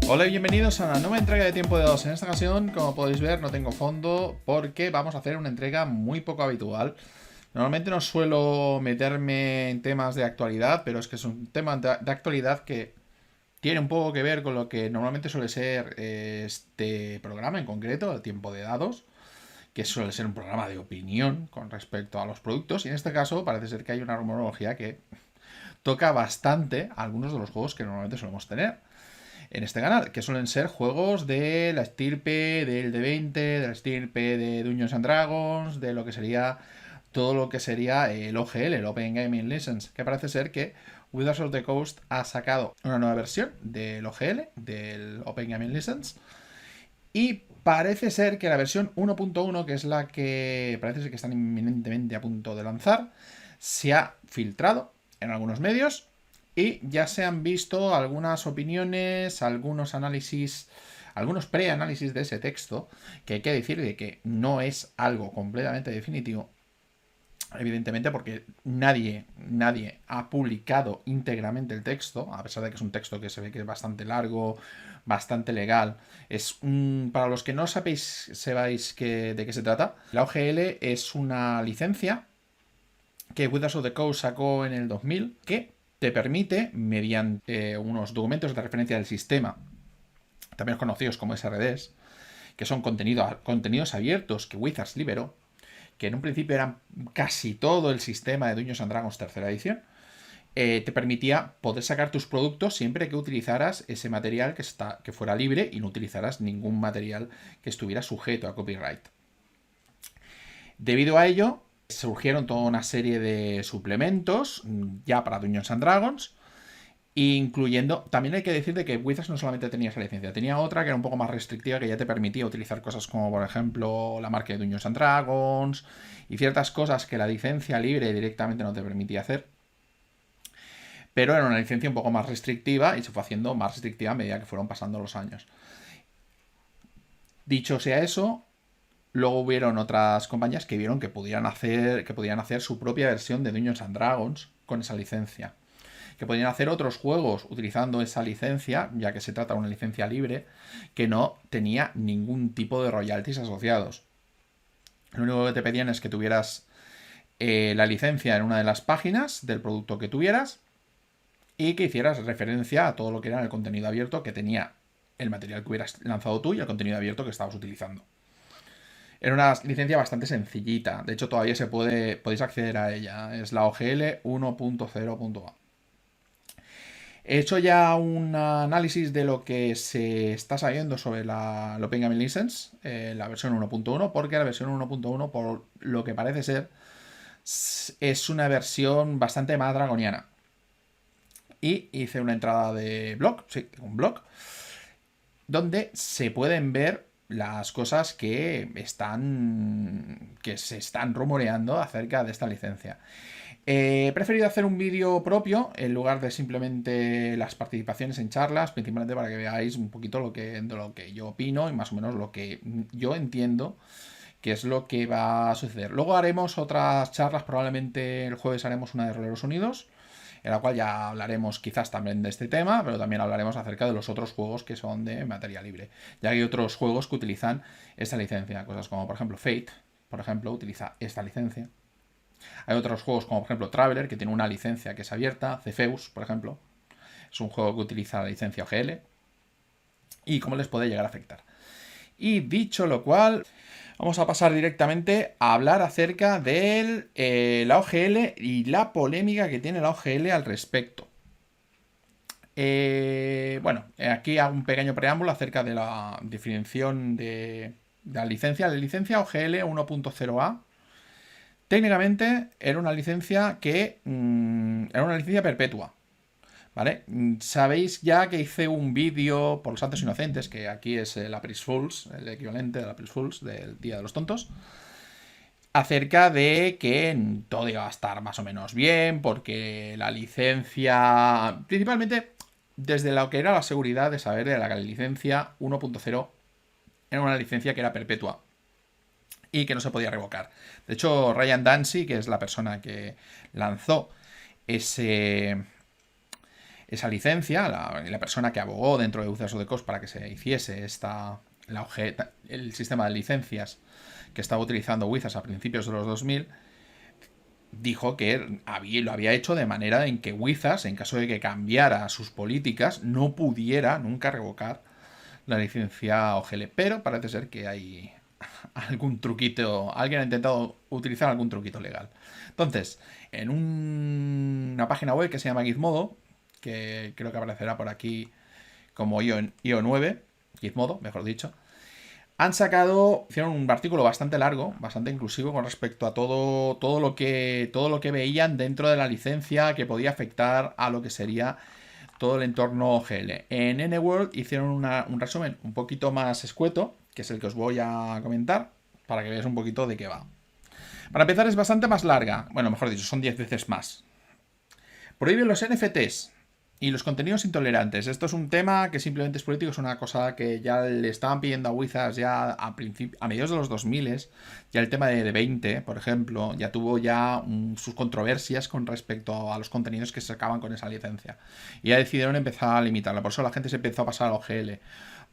Hola y bienvenidos a una nueva entrega de Tiempo de Dos. En esta ocasión, como podéis ver, no tengo fondo porque vamos a hacer una entrega muy poco habitual. Normalmente no suelo meterme en temas de actualidad, pero es que es un tema de actualidad que tiene un poco que ver con lo que normalmente suele ser este programa en concreto, el Tiempo de Dados, que suele ser un programa de opinión con respecto a los productos. Y en este caso parece ser que hay una rumorología que toca bastante a algunos de los juegos que normalmente solemos tener en este canal, que suelen ser juegos de la estirpe del D20, de la estirpe de Dungeons and Dragons, de lo que sería todo lo que sería el OGL, el Open Gaming License, que parece ser que Wizards of the Coast ha sacado una nueva versión del OGL, del Open Gaming License, y parece ser que la versión 1.1, que es la que parece ser que están inminentemente a punto de lanzar, se ha filtrado en algunos medios y ya se han visto algunas opiniones, algunos análisis, algunos preanálisis de ese texto, que hay que decir de que no es algo completamente definitivo, evidentemente porque nadie ha publicado íntegramente el texto, a pesar de que es un texto que se ve que es bastante largo, bastante legal. Para los que no sepáis de qué se trata, la OGL es una licencia que Wizards of the Coast sacó en el 2000 que te permite, mediante unos documentos de referencia del sistema, también conocidos como SRDs, que son contenidos abiertos que Wizards liberó, que en un principio eran casi todo el sistema de Dungeons and Dragons tercera edición, te permitía poder sacar tus productos siempre que utilizaras ese material que fuera libre y no utilizaras ningún material que estuviera sujeto a copyright. Debido a ello, surgieron toda una serie de suplementos ya para Dungeons and Dragons, incluyendo, también hay que decir de que Wizards no solamente tenía esa licencia, tenía otra que era un poco más restrictiva, que ya te permitía utilizar cosas como, por ejemplo, la marca de Dungeons and Dragons y ciertas cosas que la licencia libre directamente no te permitía hacer. Pero era una licencia un poco más restrictiva y se fue haciendo más restrictiva a medida que fueron pasando los años. Dicho sea eso, luego hubieron otras compañías que vieron que podían hacer su propia versión de Dungeons and Dragons con esa licencia, que podían hacer otros juegos utilizando esa licencia, ya que se trata de una licencia libre, que no tenía ningún tipo de royalties asociados. Lo único que te pedían es que tuvieras la licencia en una de las páginas del producto que tuvieras y que hicieras referencia a todo lo que era el contenido abierto que tenía el material que hubieras lanzado tú y el contenido abierto que estabas utilizando. Era una licencia bastante sencillita, de hecho todavía podéis acceder a ella, es la OGL 1.0.a. He hecho ya un análisis de lo que se está sabiendo sobre la Open Gaming License, la versión 1.1, porque la versión 1.1, por lo que parece ser, es una versión bastante más dragoniana. Y hice una entrada de blog, sí, un blog, donde se pueden ver las cosas que se están rumoreando acerca de esta licencia. He preferido hacer un vídeo propio en lugar de simplemente las participaciones en charlas, principalmente para que veáis un poquito de lo que yo opino y más o menos lo que yo entiendo que es lo que va a suceder. Luego haremos otras charlas, probablemente el jueves haremos una de Roleros Unidos, en la cual ya hablaremos quizás también de este tema, pero también hablaremos acerca de los otros juegos que son de materia libre. Ya hay otros juegos que utilizan esta licencia, cosas como por ejemplo Fate, por ejemplo, utiliza esta licencia. Hay otros juegos como por ejemplo Traveler, que tiene una licencia que es abierta, Cepheus, por ejemplo, es un juego que utiliza la licencia OGL, y cómo les puede llegar a afectar. Y dicho lo cual, vamos a pasar directamente a hablar acerca de la OGL y la polémica que tiene la OGL al respecto. Bueno, aquí hago un pequeño preámbulo acerca de la definición de la licencia. La licencia OGL 1.0a técnicamente era una licencia era una licencia perpetua. ¿Vale? Sabéis ya que hice un vídeo por los Santos Inocentes, que aquí es el April Fools, el equivalente del April Fools, del Día de los Tontos, acerca de que todo iba a estar más o menos bien, porque la licencia, principalmente desde lo que era la seguridad de saber de la licencia 1.0, era una licencia que era perpetua y que no se podía revocar. De hecho, Ryan Dancy, que es la persona que lanzó esa licencia, la persona que abogó dentro de Wizards of the Coast para que se hiciese el sistema de licencias que estaba utilizando Wizards a principios de los 2000, dijo que lo había hecho de manera en que Wizards, en caso de que cambiara sus políticas, no pudiera nunca revocar la licencia OGL. Pero parece ser que hay algún truquito, alguien ha intentado utilizar algún truquito legal. Entonces, en una página web que se llama Gizmodo, que creo que aparecerá por aquí como IO9, Gizmodo, mejor dicho, hicieron un artículo bastante largo, bastante inclusivo con respecto a todo lo que veían dentro de la licencia que podía afectar a lo que sería todo el entorno OGL. En N-World hicieron un resumen un poquito más escueto, que es el que os voy a comentar, para que veáis un poquito de qué va. Para empezar, es bastante más larga. Bueno, mejor dicho, son 10 veces más. Prohíben los NFTs y los contenidos intolerantes. Esto es un tema que simplemente es político, es una cosa que ya le estaban pidiendo a Wizards ya a mediados de los 2000. Ya el tema de 20, por ejemplo, ya tuvo sus controversias con respecto a los contenidos que se sacaban con esa licencia. Y ya decidieron empezar a limitarla. Por eso la gente se empezó a pasar al OGL.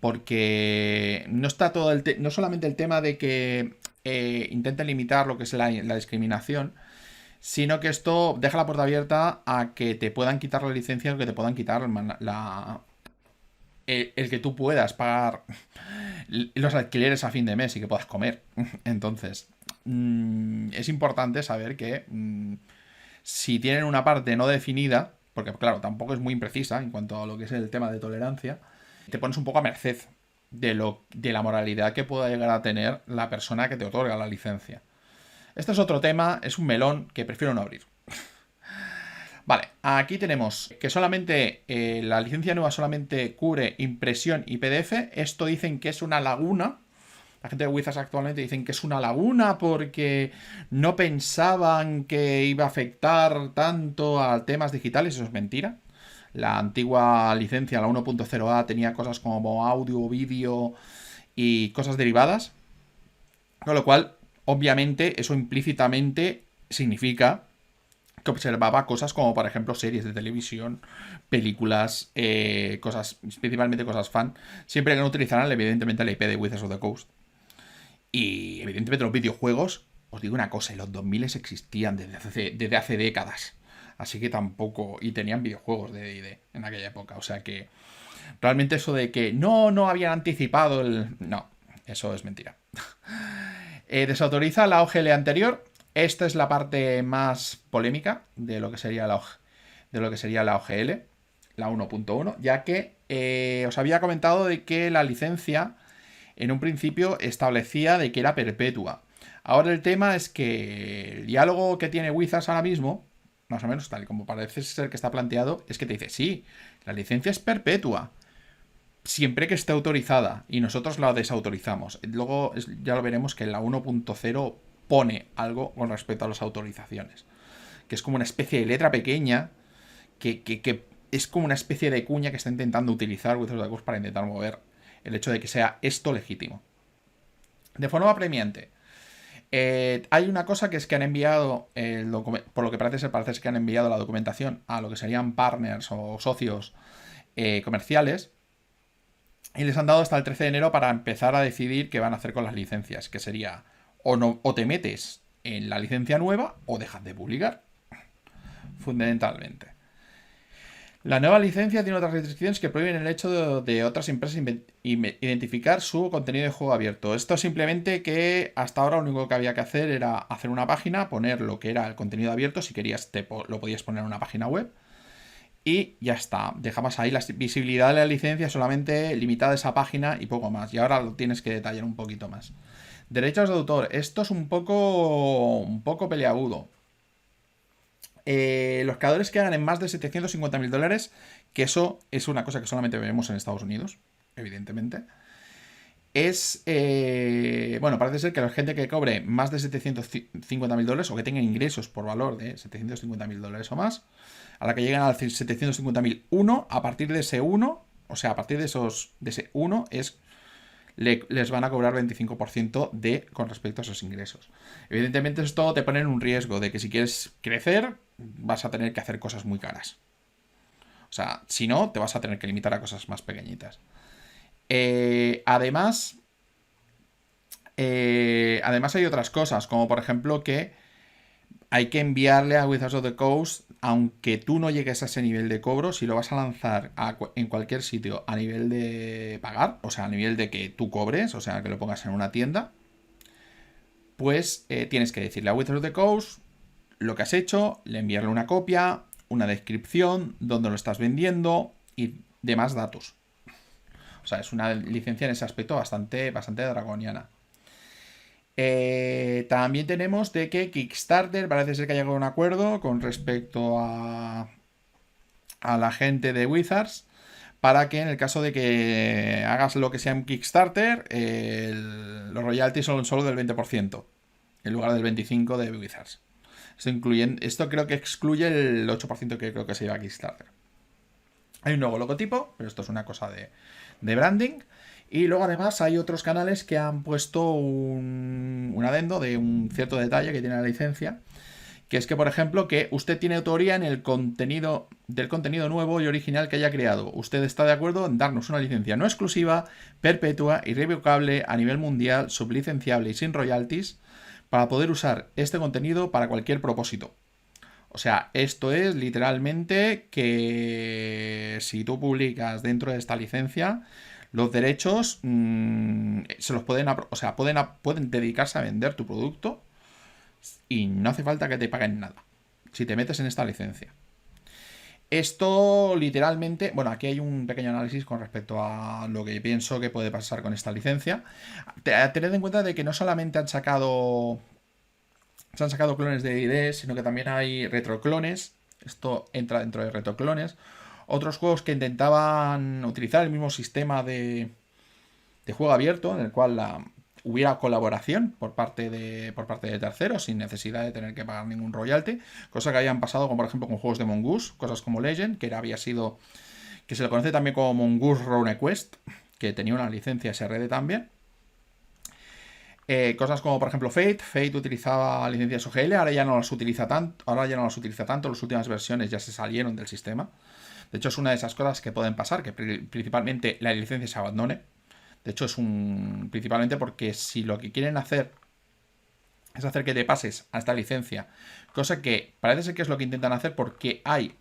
Porque no está no solamente el tema de que intenten limitar lo que es la discriminación, sino que esto deja la puerta abierta a que te puedan quitar la licencia o que te puedan quitar el que tú puedas pagar los alquileres a fin de mes y que puedas comer. Entonces, es importante saber que si tienen una parte no definida, porque claro, tampoco es muy imprecisa en cuanto a lo que es el tema de tolerancia, te pones un poco a merced de la moralidad que pueda llegar a tener la persona que te otorga la licencia. Este es otro tema, es un melón que prefiero no abrir. Vale, aquí tenemos que solamente la licencia nueva solamente cubre impresión y PDF. Esto dicen que es una laguna. La gente de Wizards actualmente dicen que es una laguna porque no pensaban que iba a afectar tanto a temas digitales. Eso es mentira. La antigua licencia, la 1.0a, tenía cosas como audio, vídeo y cosas derivadas. Con lo cual, obviamente, eso implícitamente significa que observaba cosas como, por ejemplo, series de televisión, películas, principalmente cosas fan, siempre que no utilizaran, evidentemente, la IP de Wizards of the Coast. Y, evidentemente, los videojuegos, os digo una cosa, en los 2000 existían desde hace décadas. Así que tampoco... Y tenían videojuegos de D&D en aquella época. O sea que... Realmente eso de que no habían anticipado No, eso es mentira. Desautoriza la OGL anterior. Esta es la parte más polémica de lo que sería la OGL, la 1.1, ya que os había comentado de que la licencia en un principio establecía de que era perpetua. Ahora el tema es que el diálogo que tiene Wizards ahora mismo, más o menos tal y como parece ser que está planteado, es que te dice, sí, la licencia es perpetua, siempre que esté autorizada, y nosotros la desautorizamos. Luego ya lo veremos que en la 1.0 pone algo con respecto a las autorizaciones, que es como una especie de letra pequeña, que es como una especie de cuña que está intentando utilizar Wizards of the Coast para intentar mover el hecho de que sea esto legítimo. De forma apremiante, hay una cosa que es que han enviado, por lo que parece ser que han enviado la documentación a lo que serían partners o socios comerciales, y les han dado hasta el 13 de enero para empezar a decidir qué van a hacer con las licencias, que sería o te metes en la licencia nueva o dejas de publicar, fundamentalmente. La nueva licencia tiene otras restricciones que prohíben el hecho de otras empresas identificar su contenido de juego abierto. Esto simplemente que hasta ahora lo único que había que hacer era hacer una página, poner lo que era el contenido abierto, si querías lo podías poner en una página web y ya está. Dejabas ahí la visibilidad de la licencia solamente limitada a esa página y poco más. Y ahora lo tienes que detallar un poquito más. Derechos de autor. Esto es un poco peleagudo. Los creadores que ganen más de $750.000, que eso es una cosa que solamente vemos en Estados Unidos, evidentemente, bueno, parece ser que la gente que cobre más de $750.000 o que tenga ingresos por valor de $750.000 o más, a la que lleguen al 750.001, a partir de ese 1, o sea, a partir de ese 1 les van a cobrar 25% con respecto a esos ingresos. Evidentemente esto te pone en un riesgo de que si quieres crecer vas a tener que hacer cosas muy caras. O sea, si no, te vas a tener que limitar a cosas más pequeñitas. Además hay otras cosas, como por ejemplo que hay que enviarle a Wizards of the Coast, aunque tú no llegues a ese nivel de cobro, si lo vas a lanzar en cualquier sitio a nivel de pagar, o sea, a nivel de que tú cobres, o sea, que lo pongas en una tienda, pues tienes que decirle a Wizards of the Coast lo que has hecho, le enviarle una copia, una descripción, dónde lo estás vendiendo y demás datos. O sea, es una licencia en ese aspecto bastante draconiana. También tenemos de que Kickstarter parece ser que ha llegado a un acuerdo con respecto a la gente de Wizards para que en el caso de que hagas lo que sea en Kickstarter, los royalties son solo del 20% en lugar del 25% de Wizards. Esto creo que excluye el 8% que creo que se lleva a Kickstarter. Hay un nuevo logotipo, pero esto es una cosa de branding. Y luego además hay otros canales que han puesto un adendo de un cierto detalle que tiene la licencia, que es que, por ejemplo, que usted tiene autoría en el contenido nuevo y original que haya creado. Usted está de acuerdo en darnos una licencia no exclusiva, perpetua, irrevocable a nivel mundial, sublicenciable y sin royalties para poder usar este contenido para cualquier propósito. O sea, esto es literalmente que si tú publicas dentro de esta licencia, los derechos se los pueden, o sea, pueden dedicarse a vender tu producto y no hace falta que te paguen nada si te metes en esta licencia. Esto literalmente, bueno, aquí hay un pequeño análisis con respecto a lo que pienso que puede pasar con esta licencia. Tened en cuenta de que no solamente se han sacado clones de D&D, sino que también hay retroclones. Esto entra dentro de retroclones. Otros juegos que intentaban utilizar el mismo sistema de juego abierto, en el cual hubiera colaboración por parte de terceros sin necesidad de tener que pagar ningún royalty, cosa que habían pasado como por ejemplo con juegos de Mongoose, cosas como Legend, que se le conoce también como Mongoose RuneQuest, que tenía una licencia SRD también. Cosas como por ejemplo Fate utilizaba licencias OGL, ahora ya no las utiliza tanto, las últimas versiones ya se salieron del sistema. De hecho es una de esas cosas que pueden pasar, que principalmente la licencia se abandone. De hecho es principalmente porque si lo que quieren hacer es hacer que te pases a esta licencia, cosa que parece ser que es lo que intentan hacer porque hay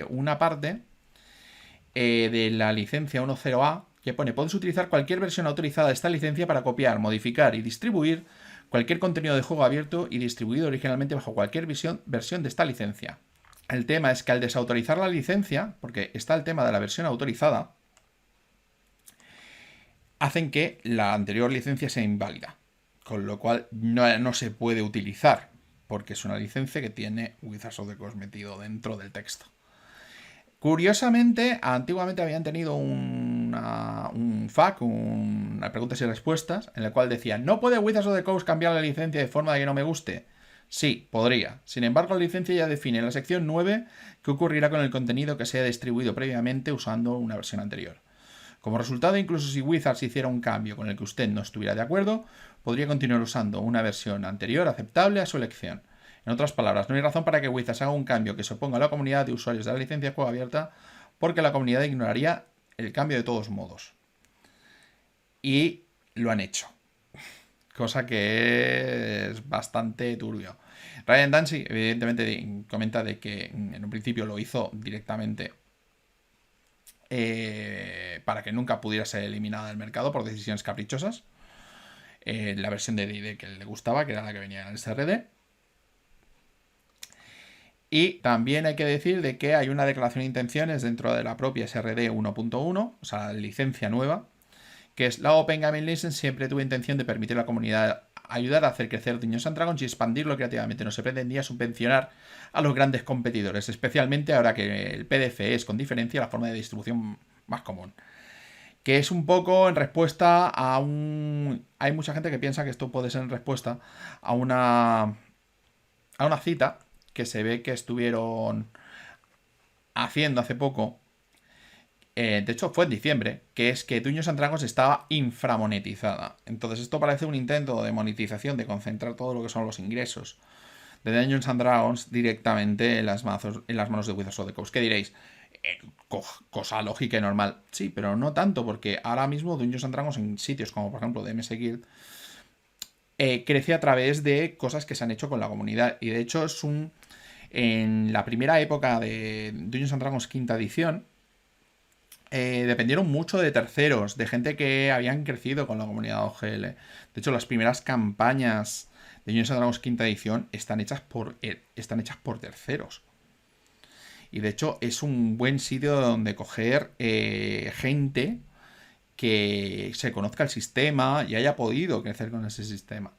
una parte de la licencia 10A que pone: puedes utilizar cualquier versión autorizada de esta licencia para copiar, modificar y distribuir cualquier contenido de juego abierto y distribuido originalmente bajo cualquier versión de esta licencia. El tema es que al desautorizar la licencia, porque está el tema de la versión autorizada, hacen que la anterior licencia sea inválida, con lo cual no se puede utilizar, porque es una licencia que tiene Wizards of the Coast metido dentro del texto. Curiosamente, antiguamente habían tenido un FAQ, una preguntas y respuestas, en el cual decían: ¿no puede Wizards of the Coast cambiar la licencia de forma de que no me guste? Sí, podría. Sin embargo, la licencia ya define en la sección 9 qué ocurrirá con el contenido que se haya distribuido previamente usando una versión anterior. Como resultado, incluso si Wizards hiciera un cambio con el que usted no estuviera de acuerdo, podría continuar usando una versión anterior aceptable a su elección. En otras palabras, no hay razón para que Wizards haga un cambio que se oponga a la comunidad de usuarios de la licencia de juego abierta, porque la comunidad ignoraría el cambio de todos modos. Y lo han hecho. Cosa que es bastante turbio. Ryan Dancy, evidentemente, comenta de que en un principio lo hizo directamente para que nunca pudiera ser eliminada del mercado por decisiones caprichosas. La versión de D&D que le gustaba, que era la que venía en el SRD. Y también hay que decir de que hay una declaración de intenciones dentro de la propia SRD 1.1, o sea, la licencia nueva, que es: la Open Gaming License siempre tuvo intención de permitir a la comunidad ayudar a hacer crecer Dungeons & Dragons y expandirlo creativamente. No se pretendía subvencionar a los grandes competidores, especialmente ahora que el PDF es con diferencia la forma de distribución más común. Que es un poco en respuesta a Hay mucha gente que piensa que esto puede ser en respuesta a una cita que se ve que estuvieron haciendo hace poco. De hecho fue en diciembre, que es que Dungeons & Dragons estaba inframonetizada. Entonces esto parece un intento de monetización, de concentrar todo lo que son los ingresos de Dungeons and Dragons directamente en las manos de Wizards of the Coast. ¿Qué diréis? Cosa lógica y normal. Sí, pero no tanto, porque ahora mismo Dungeons and Dragons en sitios como por ejemplo DMS Guild crece a través de cosas que se han hecho con la comunidad. Y de hecho en la primera época de Dungeons and Dragons quinta edición, dependieron mucho de terceros, de gente que habían crecido con la comunidad OGL. De hecho, las primeras campañas de Dungeons and Dragons quinta edición están hechas por terceros. Y de hecho es un buen sitio donde coger gente que se conozca el sistema y haya podido crecer con ese sistema.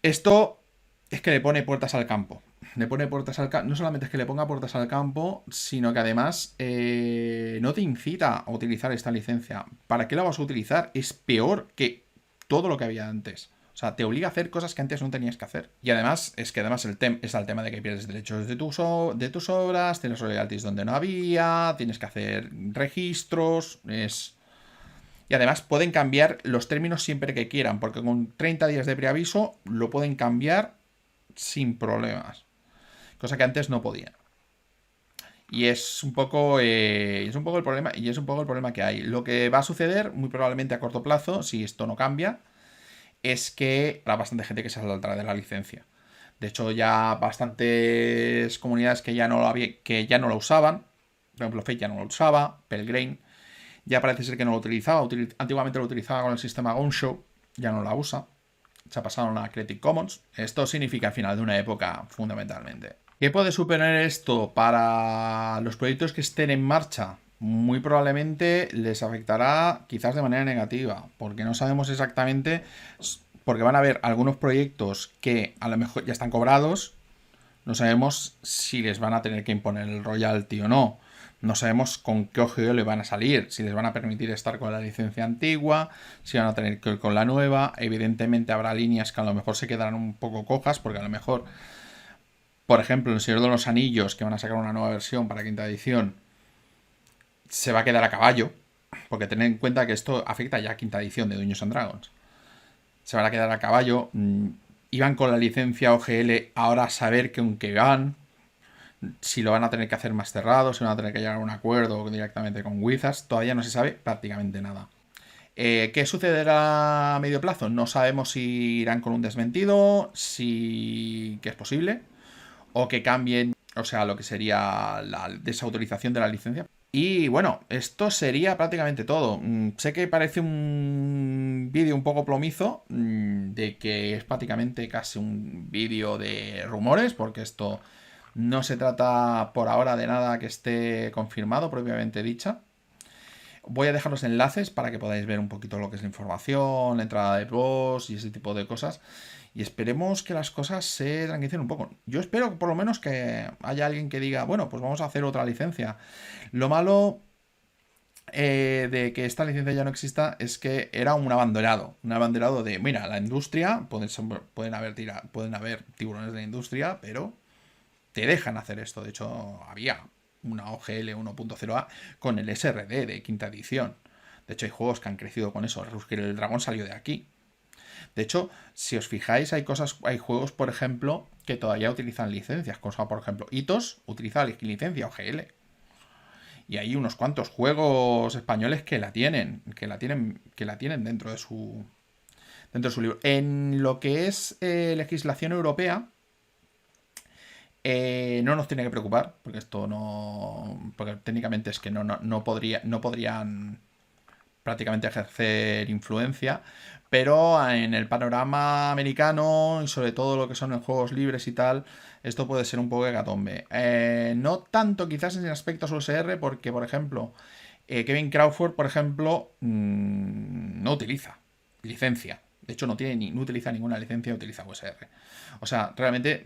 Esto es que le pone puertas al campo. Le pone puertas al campo. No solamente es que le ponga puertas al campo, sino que además no te incita a utilizar esta licencia. ¿Para qué la vas a utilizar? Es peor que todo lo que había antes. O sea, te obliga a hacer cosas que antes no tenías que hacer. Y además, está el tema de que pierdes derechos de tus obras, tienes royalties donde no había, tienes que hacer registros, Y además pueden cambiar los términos siempre que quieran, porque con 30 días de preaviso lo pueden cambiar sin problemas. Cosa que antes no podían. Y es un poco el problema, y es un poco el problema que hay. Lo que va a suceder, muy probablemente a corto plazo, si esto no cambia, es que habrá bastante gente que se saldrá de la licencia. De hecho, ya bastantes comunidades que ya no la usaban. Por ejemplo, Fate ya no lo usaba, Pelgrane ya parece ser que no lo utilizaba. Antiguamente lo utilizaba con el sistema Gonshow, ya no la usa. Se ha pasado a Creative Commons. Esto significa el final de una época, fundamentalmente. ¿Qué puede suponer esto para los proyectos que estén en marcha? Muy probablemente les afectará quizás de manera negativa, porque no sabemos exactamente, porque van a haber algunos proyectos que a lo mejor ya están cobrados, no sabemos si les van a tener que imponer el royalty o no. No sabemos con qué OGL van a salir, si les van a permitir estar con la licencia antigua, si van a tener que ir con la nueva. Evidentemente habrá líneas que a lo mejor se quedarán un poco cojas, porque a lo mejor, por ejemplo, El Señor de los Anillos, que van a sacar una nueva versión para quinta edición, se va a quedar a caballo, porque tened en cuenta que esto afecta ya a quinta edición de Dungeons and Dragons. Se van a quedar a caballo. Iban con la licencia OGL, ahora a saber que aunque van, si lo van a tener que hacer más cerrado, si van a tener que llegar a un acuerdo directamente con Wizards, todavía no se sabe prácticamente nada. ¿Qué sucederá a medio plazo? No sabemos si irán con un desmentido, que es posible, o que cambien, o sea, lo que sería la desautorización de la licencia. Y bueno, esto sería prácticamente todo. Sé que parece un vídeo un poco plomizo, de que es prácticamente casi un vídeo de rumores, porque esto no se trata por ahora de nada que esté confirmado, propiamente dicha. Voy a dejar los enlaces para que podáis ver un poquito lo que es la información, la entrada de boss y ese tipo de cosas. Y esperemos que las cosas se tranquilicen un poco. Yo espero por lo menos que haya alguien que diga, bueno, pues vamos a hacer otra licencia. Lo malo de que esta licencia ya no exista es que era un abanderado de, mira, la industria, pueden haber tiburones de la industria, pero te dejan hacer esto. De hecho, había una OGL 1.0A con el SRD de quinta edición. De hecho, hay juegos que han crecido con eso. Ruskir el Dragón salió de aquí. De hecho, si os fijáis, hay juegos, por ejemplo, que todavía utilizan licencias. Cosa, por ejemplo, Hitos utiliza licencia OGL. Y hay unos cuantos juegos españoles que la tienen dentro de su libro. En lo que es legislación europea, no nos tiene que preocupar, porque esto no. Porque técnicamente es que no podrían prácticamente ejercer influencia. Pero en el panorama americano, y sobre todo lo que son en juegos libres y tal, esto puede ser un poco hecatombe. No tanto quizás en aspectos USR, porque, por ejemplo, Kevin Crawford, por ejemplo, no utiliza licencia. De hecho, no utiliza ninguna licencia, utiliza USR. O sea, realmente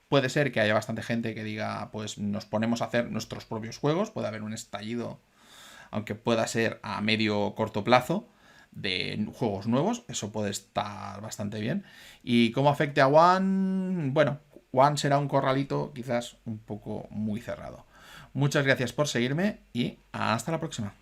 puede ser que haya bastante gente que diga, pues nos ponemos a hacer nuestros propios juegos, puede haber un estallido, aunque pueda ser a medio o corto plazo, de juegos nuevos, eso puede estar bastante bien. Y cómo afecte a One, bueno, One será un corralito quizás un poco muy cerrado. Muchas gracias por seguirme y hasta la próxima.